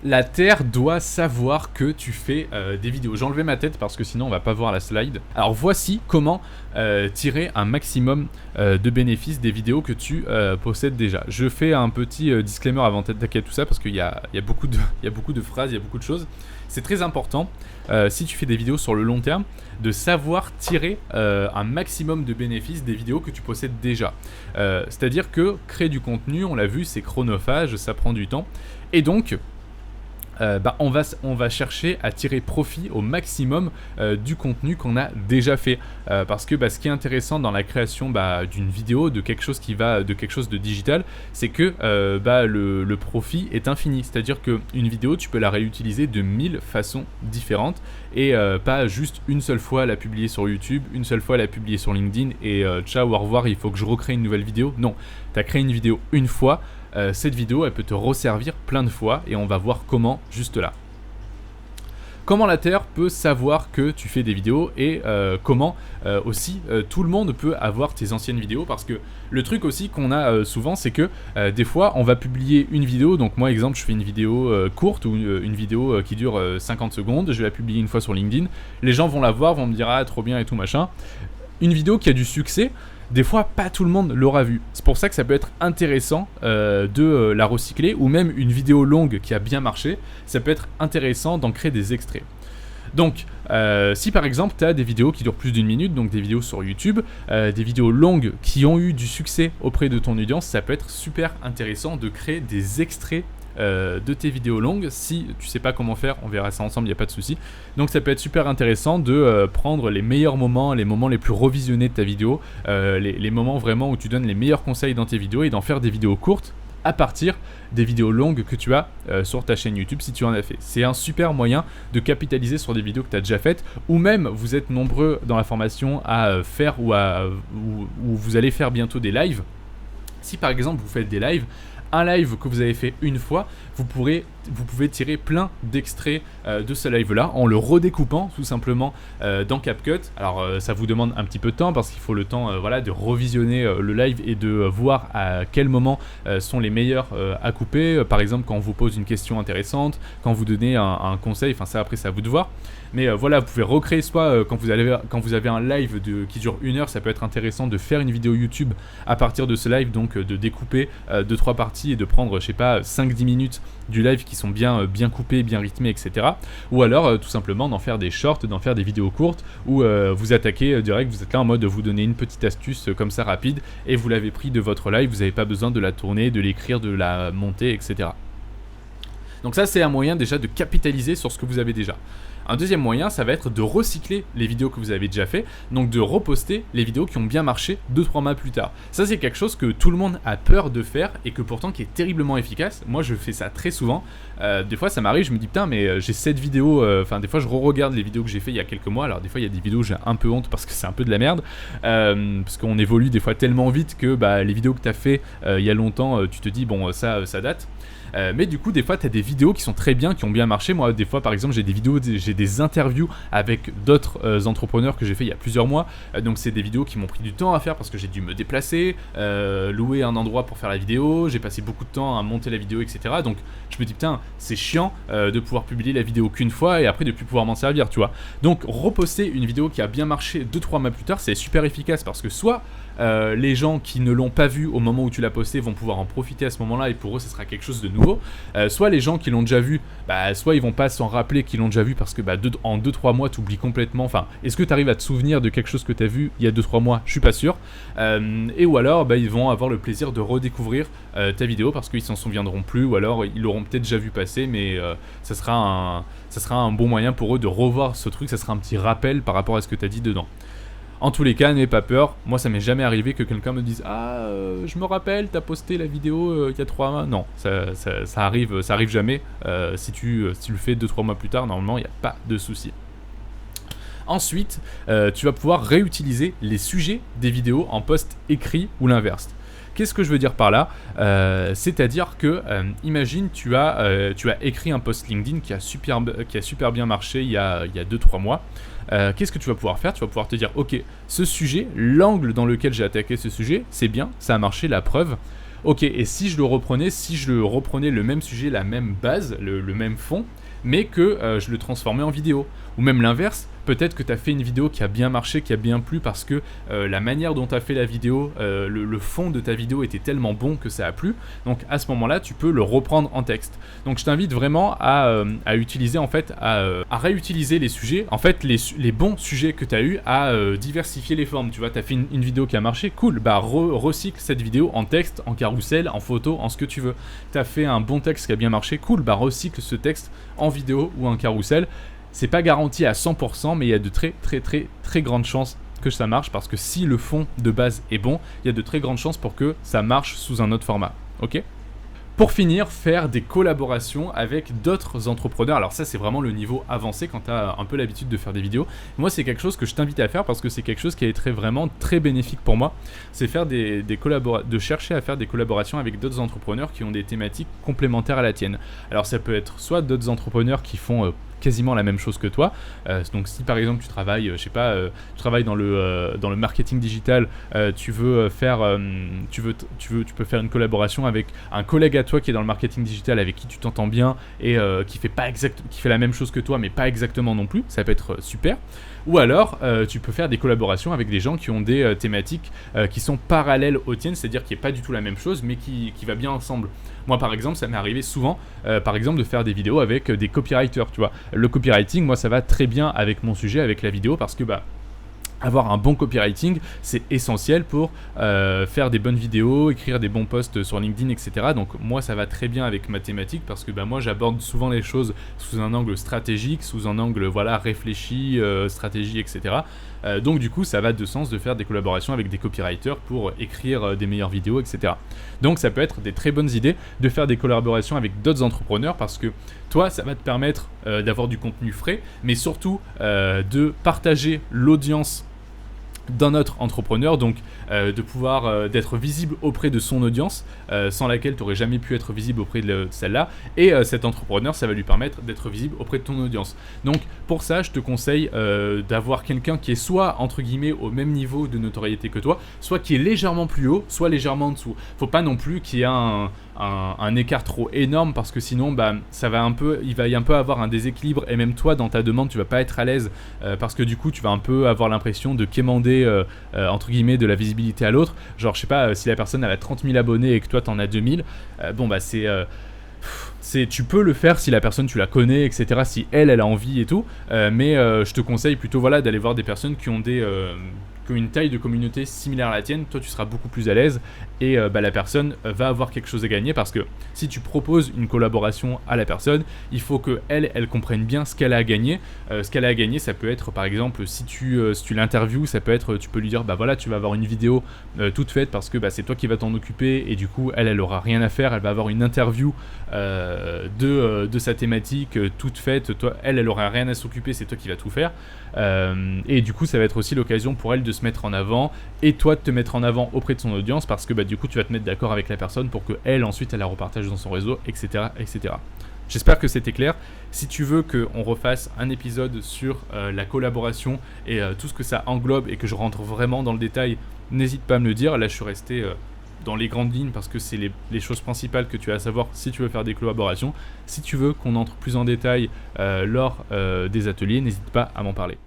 La Terre doit savoir que tu fais des vidéos. J'ai enlevé ma tête parce que sinon on va pas voir la slide. Alors voici comment tirer un maximum de bénéfices des vidéos que tu possèdes déjà. Je fais un petit disclaimer avant d'attaquer tout ça parce qu'il y a beaucoup de phrases, il y a beaucoup de choses. C'est très important, si tu fais des vidéos sur le long terme, de savoir tirer un maximum de bénéfices des vidéos que tu possèdes déjà. C'est-à-dire que créer du contenu, on l'a vu, c'est chronophage, ça prend du temps. Et donc, on va chercher à tirer profit au maximum du contenu qu'on a déjà fait. Parce que ce qui est intéressant dans la création d'une vidéo, de quelque chose de digital, c'est que le profit est infini. C'est-à-dire qu'une vidéo, tu peux la réutiliser de 1000 façons différentes et pas juste une seule fois la publier sur YouTube, une seule fois la publier sur LinkedIn et ciao, au revoir, il faut que je recrée une nouvelle vidéo. Non, tu as créé une vidéo une fois. Cette vidéo elle peut te resservir plein de fois et on va voir comment juste là. Comment la Terre peut savoir que tu fais des vidéos et comment aussi tout le monde peut avoir tes anciennes vidéos, parce que le truc aussi qu'on a souvent, c'est que des fois on va publier une vidéo. Donc moi exemple, je fais une vidéo courte ou une vidéo qui dure 50 secondes, je vais la publier une fois sur LinkedIn, les gens vont la voir, vont me dire ah trop bien et tout machin. Une vidéo qui a du succès, des fois, pas tout le monde l'aura vu. C'est pour ça que ça peut être intéressant de la recycler, ou même une vidéo longue qui a bien marché, ça peut être intéressant d'en créer des extraits. Donc, si par exemple tu as des vidéos qui durent plus d'une minute, donc des vidéos sur YouTube, des vidéos longues qui ont eu du succès auprès de ton audience, ça peut être super intéressant de créer des extraits de tes vidéos longues. Si tu sais pas comment faire, on verra ça ensemble, il n'y a pas de souci. Donc ça peut être super intéressant de prendre les meilleurs moments, les moments les plus revisionnés de ta vidéo, les moments vraiment où tu donnes les meilleurs conseils dans tes vidéos, et d'en faire des vidéos courtes à partir des vidéos longues que tu as sur ta chaîne YouTube si tu en as fait. C'est un super moyen de capitaliser sur des vidéos que tu as déjà faites, ou même vous êtes nombreux dans la formation à faire ou vous allez faire bientôt des lives. Si par exemple vous faites des lives, un live que vous avez fait une fois, vous pouvez tirer plein d'extraits de ce live-là en le redécoupant tout simplement dans CapCut. Alors ça vous demande un petit peu de temps parce qu'il faut le temps de revisionner le live et de voir à quel moment sont les meilleurs à couper. Par exemple quand on vous pose une question intéressante, quand vous donnez un conseil, enfin ça après c'est à vous de voir. Mais vous pouvez recréer soit quand vous avez un live qui dure 1 heure, ça peut être intéressant de faire une vidéo YouTube à partir de ce live, donc de découper 2-3 parties et de prendre, je sais pas, 5-10 minutes du live qui sont bien coupées, bien rythmées, etc. Ou alors tout simplement d'en faire des shorts, d'en faire des vidéos courtes où vous attaquez direct, vous êtes là en mode de vous donner une petite astuce comme ça rapide et vous l'avez pris de votre live, vous n'avez pas besoin de la tourner, de l'écrire, de la monter, etc. Donc ça c'est un moyen déjà de capitaliser sur ce que vous avez déjà. Un deuxième moyen, ça va être de recycler les vidéos que vous avez déjà fait, donc de reposter les vidéos qui ont bien marché 2-3 mois plus tard. Ça c'est quelque chose que tout le monde a peur de faire et que pourtant qui est terriblement efficace. Moi je fais ça très souvent. Des fois ça m'arrive, je me dis putain mais j'ai cette vidéo, des fois je re-regarde les vidéos que j'ai fait il y a quelques mois. Alors des fois il y a des vidéos où j'ai un peu honte parce que c'est un peu de la merde, parce qu'on évolue des fois tellement vite que les vidéos que tu as fait il y a longtemps, tu te dis bon ça date. Mais du coup des fois tu as des vidéos qui sont très bien, qui ont bien marché. Moi des fois par exemple j'ai des interviews avec d'autres entrepreneurs que j'ai fait il y a plusieurs mois, donc c'est des vidéos qui m'ont pris du temps à faire parce que j'ai dû me déplacer, louer un endroit pour faire la vidéo, j'ai passé beaucoup de temps à monter la vidéo, etc. Donc je me dis putain c'est chiant de pouvoir publier la vidéo qu'une fois et après de plus pouvoir m'en servir, tu vois. Donc reposter une vidéo qui a bien marché 2-3 mois plus tard, c'est super efficace parce que soit les gens qui ne l'ont pas vu au moment où tu l'as posté vont pouvoir en profiter à ce moment-là et pour eux ce sera quelque chose de nouveau, soit les gens qui l'ont déjà vu, soit ils vont pas s'en rappeler qu'ils l'ont déjà vu parce que en 2-3 mois tu oublies complètement. Enfin, est-ce que tu arrives à te souvenir de quelque chose que tu as vu il y a 2-3 mois? Je suis pas sûr. Et ou alors ils vont avoir le plaisir de redécouvrir ta vidéo parce qu'ils s'en souviendront plus, ou alors ils l'auront peut-être déjà vu passer, mais ça sera un bon moyen pour eux de revoir ce truc, ça sera un petit rappel par rapport à ce que tu as dit dedans. En tous les cas, n'ayez pas peur. Moi, ça m'est jamais arrivé que quelqu'un me dise ah, je me rappelle, t'as posté la vidéo il y a 3 mois. Non, ça arrive jamais. Si tu le fais 2-3 mois plus tard, normalement, il n'y a pas de souci. Ensuite, tu vas pouvoir réutiliser les sujets des vidéos en post écrit ou l'inverse. Qu'est-ce que je veux dire par là? C'est-à-dire que, imagine, tu as écrit un post LinkedIn qui a super bien marché il y a 2-3 mois. Qu'est-ce que tu vas pouvoir faire? Tu vas pouvoir te dire, ok, ce sujet, l'angle dans lequel j'ai attaqué ce sujet, c'est bien, ça a marché, la preuve. ok, et si je le reprenais le même sujet, la même base, le même fond, mais que je le transformais en vidéo. Ou même l'inverse, peut-être que tu as fait une vidéo qui a bien marché, qui a bien plu parce que la manière dont tu as fait la vidéo, le fond de ta vidéo était tellement bon que ça a plu. Donc à ce moment-là, tu peux le reprendre en texte. Donc je t'invite vraiment à utiliser en fait, à réutiliser les sujets, en fait les bons sujets que tu as eu, à diversifier les formes. Tu vois, tu as fait une vidéo qui a marché, cool, bah recycle cette vidéo en texte, en carrousel, en photo, en ce que tu veux. Tu as fait un bon texte qui a bien marché, cool, bah recycle ce texte en vidéo ou en carrousel. C'est pas garanti à 100%, mais il y a de très grandes chances que ça marche, parce que si le fond de base est bon, il y a de très grandes chances pour que ça marche sous un autre format. Ok ? Pour finir, faire des collaborations avec d'autres entrepreneurs. Alors ça, c'est vraiment le niveau avancé quand tu as un peu l'habitude de faire des vidéos. Moi, c'est quelque chose que je t'invite à faire parce que c'est quelque chose qui est vraiment très bénéfique pour moi. C'est faire de chercher à faire des collaborations avec d'autres entrepreneurs qui ont des thématiques complémentaires à la tienne. Alors ça peut être soit d'autres entrepreneurs qui font quasiment la même chose que toi. Donc si par exemple tu travailles, tu travailles dans le marketing digital, tu peux faire une collaboration avec un collègue à toi qui est dans le marketing digital, avec qui tu t'entends bien et qui fait la même chose que toi, mais pas exactement non plus. Ça peut être super. Ou alors, tu peux faire des collaborations avec des gens qui ont des thématiques qui sont parallèles aux tiennes, c'est-à-dire qui n'est pas du tout la même chose, mais qui va bien ensemble. Moi, par exemple, ça m'est arrivé souvent, par exemple, de faire des vidéos avec des copywriters, tu vois. Le copywriting, moi, ça va très bien avec mon sujet, avec la vidéo, parce que, avoir un bon copywriting, c'est essentiel pour faire des bonnes vidéos, écrire des bons posts sur LinkedIn, etc. Donc moi, ça va très bien avec ma thématique parce que moi, j'aborde souvent les choses sous un angle stratégique, sous un angle réfléchi, stratégie, etc. Donc du coup, ça va de sens de faire des collaborations avec des copywriters pour écrire des meilleures vidéos, etc. Donc ça peut être des très bonnes idées de faire des collaborations avec d'autres entrepreneurs parce que toi, ça va te permettre d'avoir du contenu frais, mais surtout de partager l'audience d'un autre entrepreneur, donc de pouvoir d'être visible auprès de son audience sans laquelle tu n'aurais jamais pu être visible auprès de celle-là, et cet entrepreneur, ça va lui permettre d'être visible auprès de ton audience. Donc pour ça, je te conseille d'avoir quelqu'un qui est soit entre guillemets au même niveau de notoriété que toi, soit qui est légèrement plus haut, soit légèrement en dessous. Faut pas non plus qu'il y ait un écart trop énorme parce que sinon il va y un peu avoir un déséquilibre, et même toi dans ta demande tu vas pas être à l'aise parce que du coup tu vas un peu avoir l'impression de quémander entre guillemets de la visibilité à l'autre. Genre je sais pas, si la personne elle a 30 000 abonnés et que toi t'en as 2000, tu peux le faire si la personne tu la connais, etc., si elle a envie et tout, mais je te conseille plutôt d'aller voir des personnes qui ont une taille de communauté similaire à la tienne. Toi tu seras beaucoup plus à l'aise et la personne va avoir quelque chose à gagner, parce que si tu proposes une collaboration à la personne, il faut que elle comprenne bien ce qu'elle a à gagner. Ce qu'elle a à gagner, ça peut être par exemple si tu l'interviews, ça peut être, tu peux lui dire tu vas avoir une vidéo toute faite parce que c'est toi qui vas t'en occuper, et du coup elle aura rien à faire, elle va avoir une interview de sa thématique toute faite. Toi elle aura rien à s'occuper, c'est toi qui vas tout faire, et du coup ça va être aussi l'occasion pour elle de se mettre en avant et toi de te mettre en avant auprès de son audience, parce que du coup tu vas te mettre d'accord avec la personne pour que elle ensuite elle la repartage dans son réseau, etc., etc. J'espère que c'était clair. Si tu veux qu'on refasse un épisode sur la collaboration et tout ce que ça englobe, et que je rentre vraiment dans le détail, n'hésite pas à me le dire. Là je suis resté dans les grandes lignes parce que c'est les choses principales que tu as à savoir si tu veux faire des collaborations. Si tu veux qu'on entre plus en détail lors des ateliers, n'hésite pas à m'en parler.